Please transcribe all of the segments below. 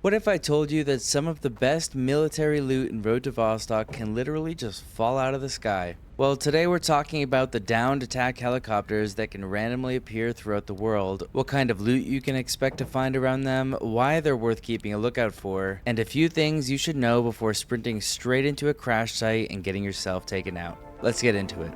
What if I told you that some of the best military loot in Road to Vostok can literally just fall out of the sky? Well, today we're talking about the downed attack helicopters that can randomly appear throughout the world, what kind of loot you can expect to find around them, why they're worth keeping a lookout for, and a few things you should know before sprinting straight into a crash site and getting yourself taken out. Let's get into it.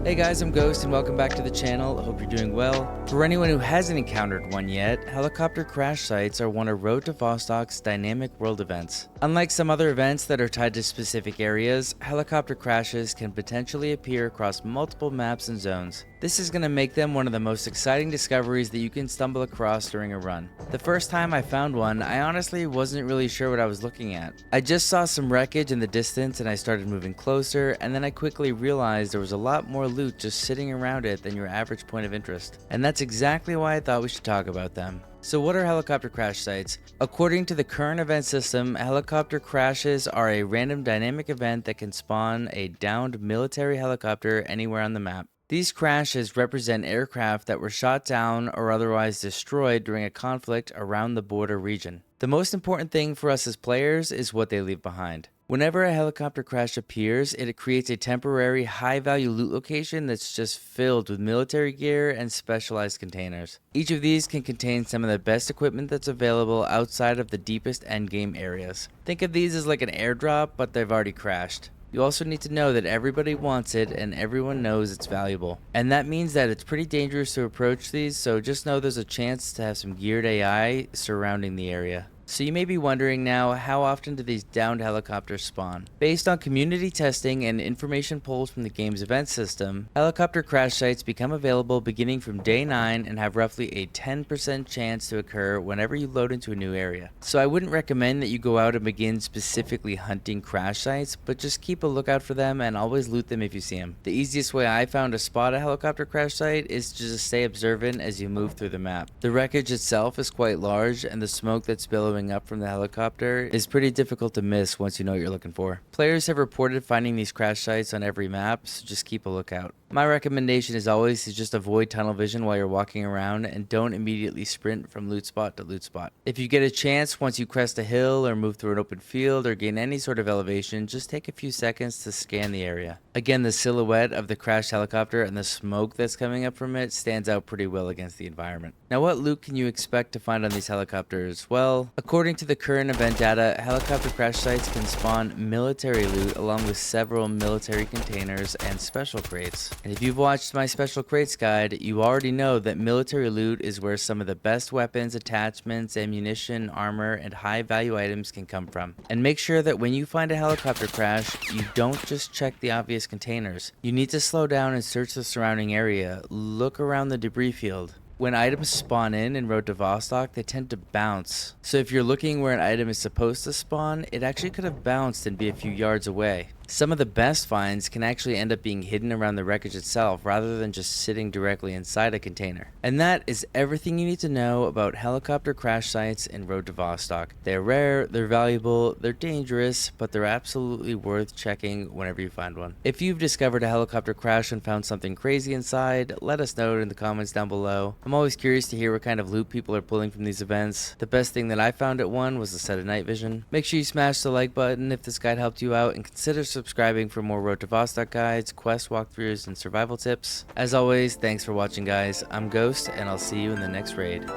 Hey guys, I'm Ghost and welcome back to the channel. Hope you're doing well. For anyone who hasn't encountered one yet, helicopter crash sites are one of Road to Vostok's dynamic world events. Unlike some other events that are tied to specific areas, helicopter crashes can potentially appear across multiple maps and zones. This is going to make them one of the most exciting discoveries that you can stumble across during a run. The first time I found one, I honestly wasn't really sure what I was looking at. I just saw some wreckage in the distance and I started moving closer, and then I quickly realized there was a lot more loot just sitting around it than your average point of interest. And that's exactly why I thought we should talk about them. So what are helicopter crash sites? According to the current event system, helicopter crashes are a random dynamic event that can spawn a downed military helicopter anywhere on the map. These crashes represent aircraft that were shot down or otherwise destroyed during a conflict around the border region. The most important thing for us as players is what they leave behind. Whenever a helicopter crash appears, it creates a temporary high-value loot location that's just filled with military gear and specialized containers. Each of these can contain some of the best equipment that's available outside of the deepest endgame areas. Think of these as like an airdrop, but they've already crashed. You also need to know that everybody wants it and everyone knows it's valuable. And that means that it's pretty dangerous to approach these, so just know there's a chance to have some geared AI surrounding the area. So you may be wondering now, how often do these downed helicopters spawn? Based on community testing and information pulled from the game's event system, helicopter crash sites become available beginning from day 9 and have roughly a 10% chance to occur whenever you load into a new area. So I wouldn't recommend that you go out and begin specifically hunting crash sites, but just keep a lookout for them and always loot them if you see them. The easiest way I found to spot a helicopter crash site is to just stay observant as you move through the map. The wreckage itself is quite large, and the smoke that's billowing up from the helicopter is pretty difficult to miss once you know what you're looking for. Players have reported finding these crash sites on every map, so just keep a lookout. My recommendation is always to just avoid tunnel vision while you're walking around and don't immediately sprint from loot spot to loot spot. If you get a chance, once you crest a hill or move through an open field or gain any sort of elevation, just take a few seconds to scan the area. Again, the silhouette of the crashed helicopter and the smoke that's coming up from it stands out pretty well against the environment. Now, what loot can you expect to find on these helicopters? Well, according to the current event data, helicopter crash sites can spawn military loot along with several military containers and special crates. And if you've watched my special crates guide, you already know that military loot is where some of the best weapons, attachments, ammunition, armor, and high value items can come from. And make sure that when you find a helicopter crash, you don't just check the obvious containers. You need to slow down and search the surrounding area. Look around the debris field. When items spawn in Road to Vostok, they tend to bounce. So if you're looking where an item is supposed to spawn, it actually could have bounced and be a few yards away. Some of the best finds can actually end up being hidden around the wreckage itself rather than just sitting directly inside a container. And that is everything you need to know about helicopter crash sites in Road to Vostok. They're rare, they're valuable, they're dangerous, but they're absolutely worth checking whenever you find one. If you've discovered a helicopter crash and found something crazy inside, let us know in the comments down below. I'm always curious to hear what kind of loot people are pulling from these events. The best thing that I found at one was a set of night vision. Make sure you smash the like button if this guide helped you out, and consider subscribing for more Road to Vostok guides, quest walkthroughs, and survival tips. As always, thanks for watching guys. I'm Ghost, and I'll see you in the next raid.